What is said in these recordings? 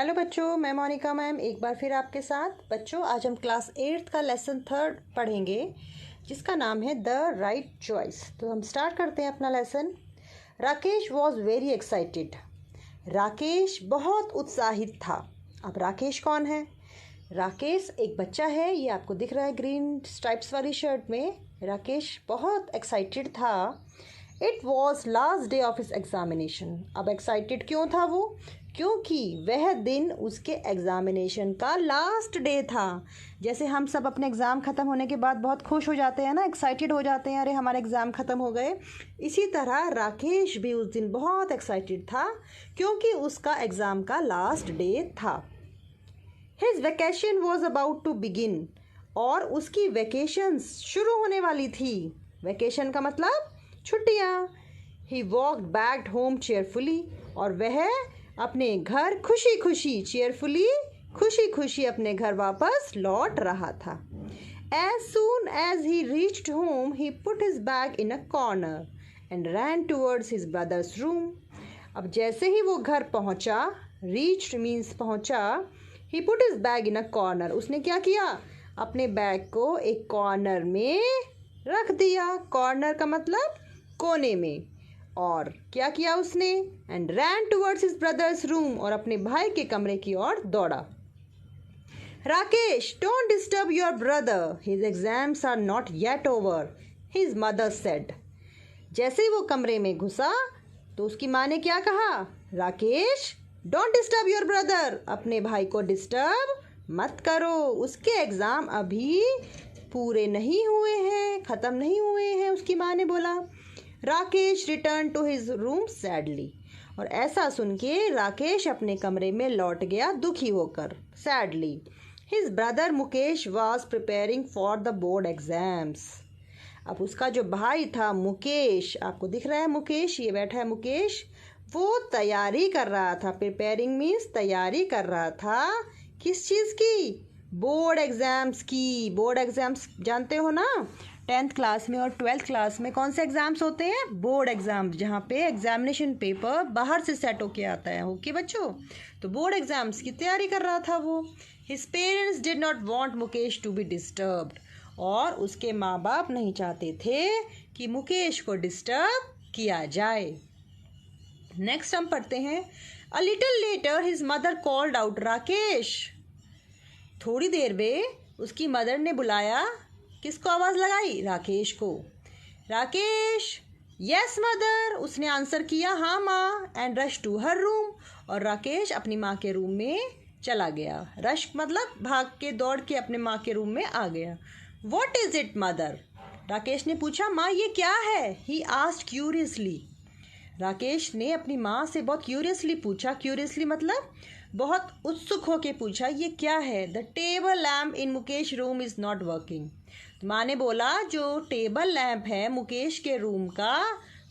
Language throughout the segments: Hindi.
हेलो बच्चों, मैं मोनिका मैम एक बार फिर आपके साथ। बच्चों, आज हम क्लास 8 का लेसन 3 पढ़ेंगे जिसका नाम है द राइट चॉइस। तो हम स्टार्ट करते हैं अपना lesson. Rakesh was very excited. Rakesh बहुत उत्साहित था। अब राकेश कौन है? राकेश एक बच्चा है, ये आपको दिख रहा है ग्रीन स्ट्राइप्स वाली शर्ट में। राकेश बहुत एक्साइटेड था। It was last day of his examination. अब एक्साइटेड क्यों था वो? क्योंकि वह दिन उसके एग्जामिनेशन का लास्ट डे था। जैसे हम सब अपने एग्ज़ाम ख़त्म होने के बाद बहुत खुश हो जाते हैं ना, एक्साइटेड हो जाते हैं, अरे हमारे एग्ज़ाम ख़त्म हो गए। इसी तरह राकेश भी उस दिन बहुत एक्साइटेड था क्योंकि उसका एग्ज़ाम का लास्ट डे था। His vacation was about to begin. और उसकी वैकेशंस शुरू होने वाली थी। वैकेशन का मतलब छुट्टियाँ। He walked back home cheerfully. और वह अपने घर खुशी खुशी अपने घर वापस लौट रहा था। As soon as he reached home, he put his bag in a corner and ran towards his brother's room. अब जैसे ही वो घर पहुंचा, reached means पहुंचा, he put his bag in a corner. उसने क्या किया? अपने बैग को एक कॉर्नर में रख दिया। कॉर्नर का मतलब कोने में। और क्या किया उसने? And ran towards his brother's room. और अपने भाई के कमरे की ओर दौड़ा। Rakesh, don't disturb your brother, his exams are not yet over, his mother said. जैसे ही वो कमरे में घुसा तो उसकी माँ ने क्या कहा? Rakesh, don't disturb your brother, अपने भाई को डिस्टर्ब मत करो, उसके एग्ज़ाम अभी पूरे नहीं हुए हैं, ख़त्म नहीं हुए हैं, उसकी माँ ने बोला। Rakesh return to his room sadly. और ऐसा सुन के राकेश अपने कमरे में लौट गया दुखी होकर, sadly. His brother Mukesh was preparing for the board exams. अब उसका जो भाई था मुकेश, आपको दिख रहा है मुकेश, ये बैठा है मुकेश, वो तैयारी कर रहा था। प्रिपेयरिंग मीन्स तैयारी कर रहा था। किस चीज़ की? बोर्ड एग्जाम्स की। बोर्ड एग्जाम्स जानते हो ना, 10th क्लास में और 12th क्लास में कौन से एग्ज़ाम्स होते हैं? बोर्ड एग्ज़ाम्स, जहाँ पे एग्जामिनेशन पेपर बाहर से सेट होके आता है। ओके बच्चों, तो बोर्ड एग्ज़ाम्स की तैयारी कर रहा था वो। His parents did not want Mukesh to be disturbed. और उसके माँ बाप नहीं चाहते थे कि मुकेश को डिस्टर्ब किया जाए। नेक्स्ट हम पढ़ते हैं। A little letter his mother called out Rakesh. थोड़ी देर में उसकी मदर ने बुलाया। किसको आवाज़ लगाई? राकेश को। राकेश, यस मदर, उसने आंसर किया, हाँ माँ। And rush to her room. और राकेश अपनी माँ के रूम में चला गया। रश मतलब भाग के दौड़ के अपने माँ के रूम में आ गया। What is it mother? Rakesh ने पूछा, माँ ये क्या है? He asked curiously. राकेश ने अपनी माँ से बहुत क्यूरियसली पूछा। क्यूरियसली मतलब बहुत उत्सुक होके पूछा, ये क्या है? The table lamp in Mukesh room is not working. माँ ने बोला, जो टेबल लैम्प है मुकेश के रूम का,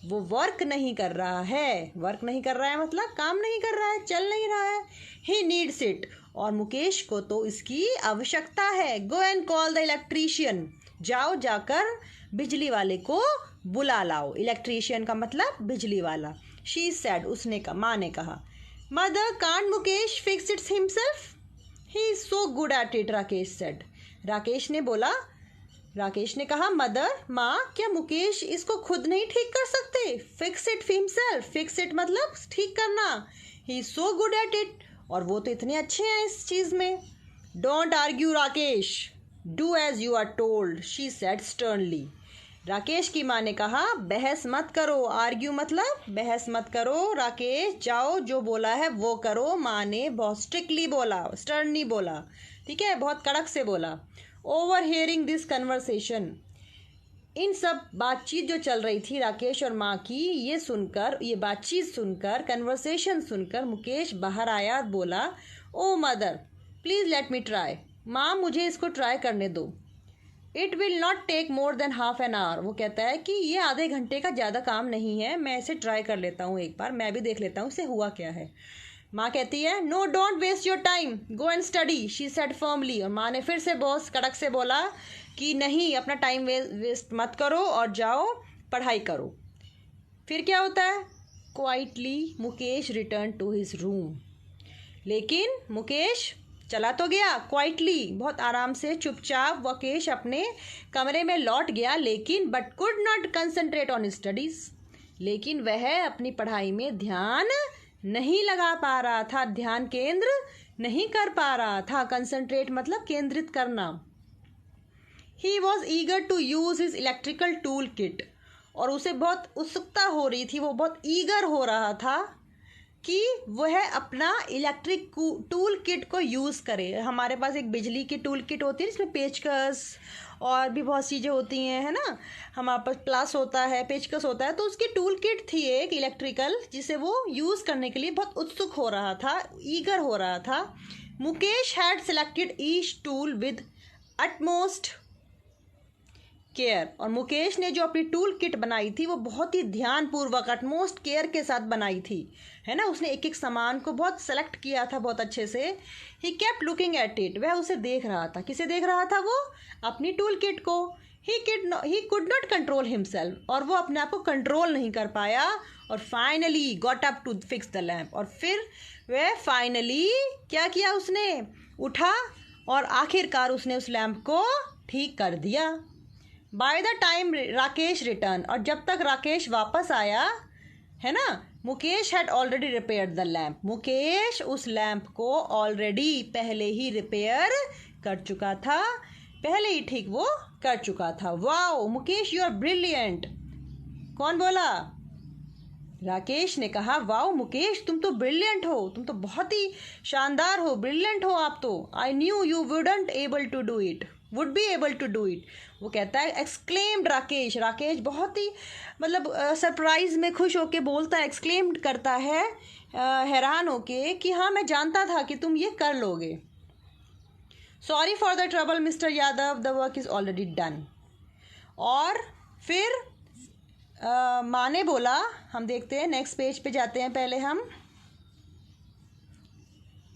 वो वर्क नहीं कर रहा है। वर्क नहीं कर रहा है मतलब काम नहीं कर रहा है, चल नहीं रहा है। He needs it. और मुकेश को तो इसकी आवश्यकता है। Go and call the electrician. जाओ, जाकर बिजली वाले को बुला लाओ। इलेक्ट्रीशियन का मतलब बिजली वाला। शी सेड, उसने कहा, माँ ने कहा। Mother, can't Mukesh fix it's himself? He is so good at it, Rakesh said. Rakesh ने कहा, मदर, माँ, क्या मुकेश इसको खुद नहीं ठीक कर सकते? Fix it himself. Fix it मतलब ठीक करना। He is so good at it. और वो तो इतने अच्छे हैं इस चीज़ में। Don't argue Rakesh, do as you are told, she said sternly. Rakesh की माँ ने कहा, बहस मत करो। आर्ग्यू मतलब बहस मत करो। राकेश, जाओ, जो बोला है वो करो। माँ ने बहुत स्ट्रिक्टली बोला, स्टर्नली बोला, ठीक है, बहुत कड़क से बोला। Over hearing this conversation. इन सब बातचीत जो चल रही थी राकेश और माँ की, ये बातचीत सुनकर, कन्वर्सेशन सुनकर मुकेश बाहर आया, बोला, oh mother, please let me try. माँ, मुझे इसको ट्राई करने दो। It will not take more than half an hour. वो कहता है कि ये आधे घंटे का ज़्यादा काम नहीं है, मैं इसे ट्राई कर लेता हूँ एक बार, मैं भी देख लेता हूँ इसे हुआ क्या है। माँ कहती है, no don't waste your time, go and study, she said firmly. और माँ ने फिर से बहुत कड़क से बोला कि नहीं, अपना टाइम वेस्ट मत करो और जाओ पढ़ाई करो। फिर क्या होता है? Quietly Mukesh return to his room. लेकिन मुकेश चला तो गया क्वाइटली, बहुत आराम से चुपचाप मुकेश अपने कमरे में लौट गया, लेकिन but could not concentrate on studies, लेकिन वह अपनी पढ़ाई में ध्यान नहीं लगा पा रहा था, ध्यान केंद्र नहीं कर पा रहा था। कंसंट्रेट मतलब केंद्रित करना। He was eager to use his electrical tool kit, और उसे बहुत उत्सुकता हो रही थी, वो बहुत ईगर हो रहा था कि वह अपना इलेक्ट्रिक टूल किट को यूज़ करे। हमारे पास एक बिजली की टूल किट होती है जिसमें पेचकस और भी बहुत चीज़ें होती हैं, है ना। हमारे पास प्लास होता है, पेचकस होता है, तो उसकी टूल किट थी एक इलेक्ट्रिकल, जिसे वो यूज़ करने के लिए बहुत उत्सुक हो रहा था, ईगर हो रहा था। Mukesh had selected each tool with utmost care, और मुकेश ने जो अपनी टूल किट बनाई थी वो बहुत ही ध्यानपूर्वक अटमोस्ट केयर के साथ बनाई थी, है ना। उसने एक एक सामान को बहुत सेलेक्ट किया था बहुत अच्छे से। He kept looking at it, वह उसे देख रहा था। किसे देख रहा था वो? अपनी टूल किट को। He could not control himself, और वो अपने आप को कंट्रोल नहीं कर पाया। और finally got up to fix the lamp, और फिर वह फाइनली क्या किया, उसने उठा और आखिरकार उसने उस लैम्प को ठीक कर दिया। By the time Rakesh return, और जब तक राकेश वापस आया, है ना, Mukesh had already repaired the lamp, Mukesh उस लैम्प को ऑलरेडी पहले ही रिपेयर कर चुका था, पहले ही ठीक वो कर चुका था। Wow Mukesh, you are brilliant. कौन बोला? राकेश ने कहा, वाओ मुकेश, तुम तो ब्रिलियंट हो, तुम तो बहुत ही शानदार हो, ब्रिलियंट हो आप तो। I knew you would be able to do it. वो कहता है, एक्सक्लेम्ड राकेश। राकेश बहुत ही मतलब सरप्राइज में खुश होके बोलता है, एक्सक्लेम्ड करता है हैरान होके कि हाँ मैं जानता था कि तुम ये कर लोगे। Sorry for the trouble mister Yadav, the work is already done. और फिर माँ ने बोला, हम देखते हैं नेक्स्ट पेज पे जाते हैं, पहले हम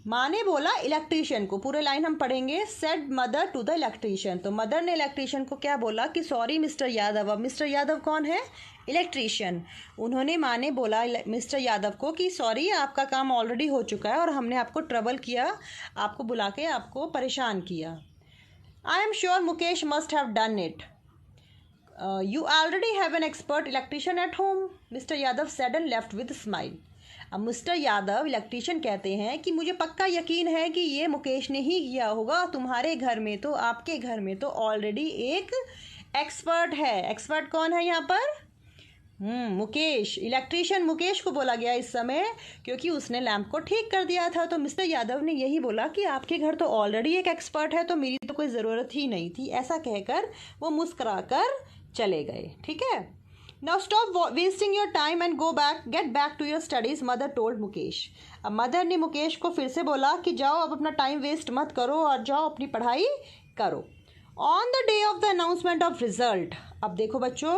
माँ ने बोला इलेक्ट्रीशियन को, पूरे लाइन हम पढ़ेंगे। Said mother to the electrician, तो मदर ने इलेक्ट्रीशियन को क्या बोला कि सॉरी मिस्टर यादव। अब मिस्टर यादव कौन है? इलेक्ट्रीशियन। उन्होंने माँ ने बोला मिस्टर यादव को कि सॉरी, आपका काम ऑलरेडी हो चुका है और हमने आपको ट्रबल किया, आपको बुला के आपको परेशान किया। I am sure Mukesh must have done it, you already have an expert electrician at home, mister Yadav said and left with smile. अब मिस्टर यादव इलेक्ट्रीशियन कहते हैं कि मुझे पक्का यकीन है कि ये मुकेश ने ही किया होगा, तुम्हारे घर में तो, आपके घर में तो ऑलरेडी एक एक्सपर्ट है। एक्सपर्ट कौन है यहाँ पर? मुकेश। इलेक्ट्रीशियन मुकेश को बोला गया इस समय क्योंकि उसने लैंप को ठीक कर दिया था। तो मिस्टर यादव ने यही बोला कि आपके घर तो ऑलरेडी एक एक्सपर्ट है, तो मेरी तो कोई ज़रूरत ही नहीं थी। ऐसा कहकर वो मुस्कुरा कर चले गए। ठीक है। Now stop wasting your time and get back to your studies, mother told Mukesh. अब मदर ने मुकेश को फिर से बोला कि जाओ, अब अपना टाइम वेस्ट मत करो और जाओ अपनी पढ़ाई करो। On the day of the announcement of result, अब देखो बच्चों,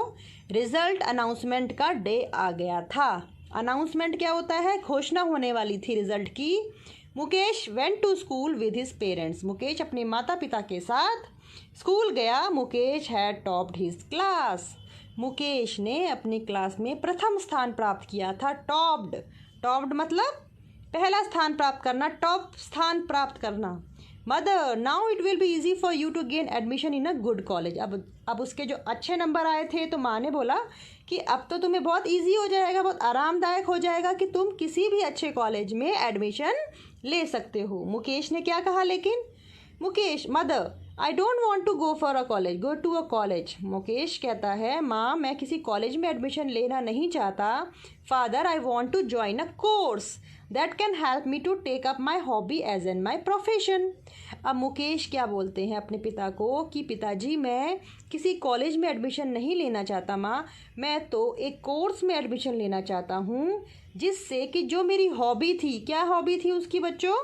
रिजल्ट अनाउंसमेंट का डे आ गया था। अनाउंसमेंट क्या होता है? घोषणा होने वाली थी रिजल्ट की। Mukesh went to school with his parents, Mukesh अपने माता पिता के साथ स्कूल गया। Mukesh had topped his class, Mukesh ने अपनी क्लास में प्रथम स्थान प्राप्त किया था। टॉप्ड मतलब पहला स्थान प्राप्त करना, टॉप स्थान प्राप्त करना। Mother, now it will be easy for you to gain admission in a good college. अब उसके जो अच्छे नंबर आए थे तो माँ ने बोला कि अब तो तुम्हें बहुत इजी हो जाएगा, बहुत आरामदायक हो जाएगा कि तुम किसी भी अच्छे कॉलेज में एडमिशन ले सकते हो। मुकेश ने क्या कहा लेकिन? Mukesh, mother, I don't want to go for a college, go to a college. Mukesh कहता है, माँ मैं किसी कॉलेज में एडमिशन लेना नहीं चाहता। Father, I want to join a course that can help me to take up my hobby as an my profession. अब मुकेश क्या बोलते हैं अपने पिता को कि पिताजी मैं किसी कॉलेज में एडमिशन नहीं लेना चाहता माँ, मैं तो एक कोर्स में एडमिशन लेना चाहता हूँ जिससे कि जो मेरी हॉबी थी, क्या हॉबी थी उसकी बच्चों?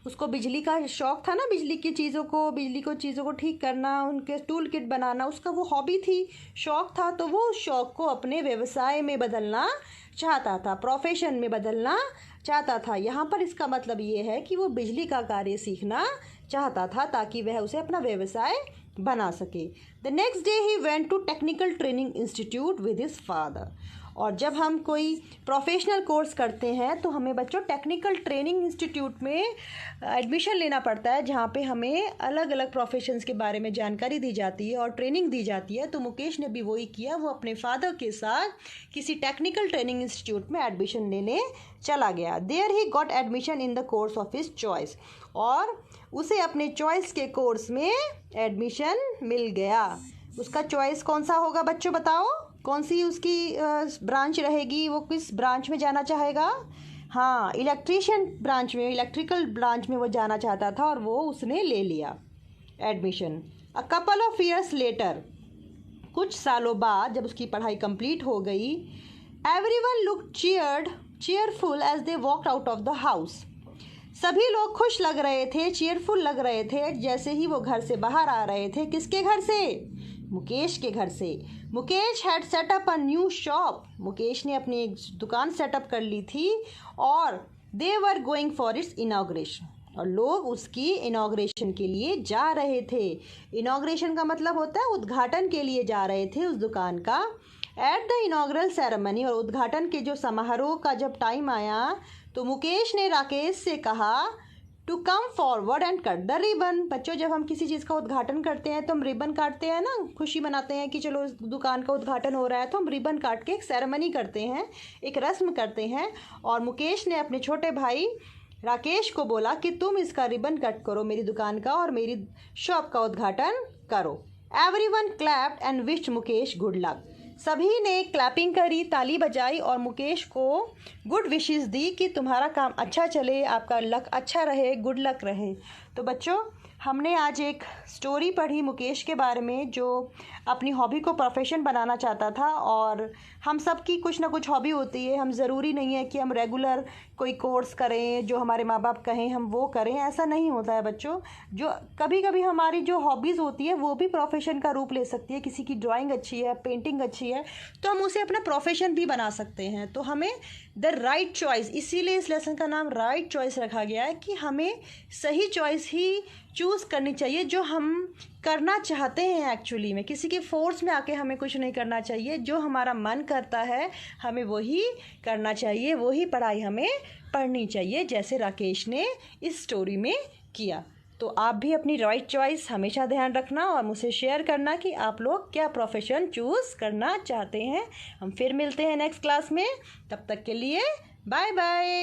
उसको बिजली का शौक़ था ना, बिजली की चीज़ों को ठीक करना, उनके टूल किट बनाना, उसका वो हॉबी थी, शौक़ था। तो वो शौक़ को अपने व्यवसाय में बदलना चाहता था, प्रोफेशन में बदलना चाहता था। यहाँ पर इसका मतलब ये है कि वो बिजली का कार्य सीखना चाहता था ताकि वह उसे अपना व्यवसाय बना सके। The next day he went to technical training institute with his father, और जब हम कोई प्रोफेशनल कोर्स करते हैं तो हमें बच्चों टेक्निकल ट्रेनिंग इंस्टीट्यूट में एडमिशन लेना पड़ता है, जहाँ पे हमें अलग अलग प्रोफेशंस के बारे में जानकारी दी जाती है और ट्रेनिंग दी जाती है। तो मुकेश ने भी वही किया, वो अपने फादर के साथ किसी टेक्निकल ट्रेनिंग इंस्टीट्यूट में एडमिशन लेने चला गया। There he got admission in the course of his choice, और उसे अपने चॉइस के कोर्स में एडमिशन मिल गया। उसका चॉइस कौन सा होगा बच्चों, बताओ कौन सी उसकी ब्रांच रहेगी, वो किस ब्रांच में जाना चाहेगा? हाँ, इलेक्ट्रीशियन ब्रांच में, इलेक्ट्रिकल ब्रांच में वो जाना चाहता था और वो उसने ले लिया admission. A couple of years later, कुछ सालों बाद जब उसकी पढ़ाई कंप्लीट हो गई, everyone looked cheerful as they walked out of the house. सभी लोग खुश लग रहे थे, चीयरफुल लग रहे थे जैसे ही वो घर से बाहर आ रहे थे। किसके घर से? मुकेश के घर से। Mukesh had set up a new shop, Mukesh ने अपनी एक दुकान सेटअप कर ली थी और they were going for its inauguration, और लोग उसकी इनॉग्रेशन के लिए जा रहे थे। इनॉग्रेशन का मतलब होता है उद्घाटन के लिए जा रहे थे उस दुकान का। एट द इनॉग्रल सेरेमनी, और उद्घाटन के जो समारोह का जब टाइम आया तो मुकेश ने राकेश से कहा to come forward and cut the ribbon. बच्चों, जब हम किसी चीज़ का उद्घाटन करते हैं तो हम रिबन काटते हैं ना, खुशी मनाते हैं कि चलो इस दुकान का उद्घाटन हो रहा है, तो हम रिबन काट के एक सेरेमनी करते हैं, एक रस्म करते हैं। और मुकेश ने अपने छोटे भाई राकेश को बोला कि तुम इसका रिबन कट करो मेरी दुकान का और मेरी शॉप का उद्घाटन करो। Everyone clapped and wished Mukesh good luck. सभी ने क्लैपिंग करी, ताली बजाई और मुकेश को गुड विशेस दी कि तुम्हारा काम अच्छा चले, आपका लक अच्छा रहे, गुड लक रहे। तो बच्चों, हमने आज एक स्टोरी पढ़ी मुकेश के बारे में, जो अपनी हॉबी को प्रोफेशन बनाना चाहता था। और हम सब की कुछ ना कुछ हॉबी होती है, हम ज़रूरी नहीं है कि हम रेगुलर कोई कोर्स करें, जो हमारे माँ बाप कहें हम वो करें, ऐसा नहीं होता है बच्चों। जो कभी कभी हमारी जो हॉबीज़ होती है वो भी प्रोफेशन का रूप ले सकती है। किसी की ड्राइंग अच्छी है, पेंटिंग अच्छी है, तो हम उसे अपना प्रोफेशन भी बना सकते हैं। तो हमें द राइट चॉइस, इसीलिए इस लेसन का नाम राइट चॉइस रखा गया है कि हमें सही चॉइस ही चूज़ करनी चाहिए जो हम करना चाहते हैं। एक्चुअली में किसी के फोर्स में आके हमें कुछ नहीं करना चाहिए, जो हमारा मन करता है हमें वही करना चाहिए, वही पढ़ाई हमें पढ़नी चाहिए, जैसे राकेश ने इस स्टोरी में किया। तो आप भी अपनी राइट चॉइस हमेशा ध्यान रखना और मुझसे शेयर करना कि आप लोग क्या प्रोफेशन चूज़ करना चाहते हैं। हम फिर मिलते हैं नेक्स्ट क्लास में, तब तक के लिए बाय बाय।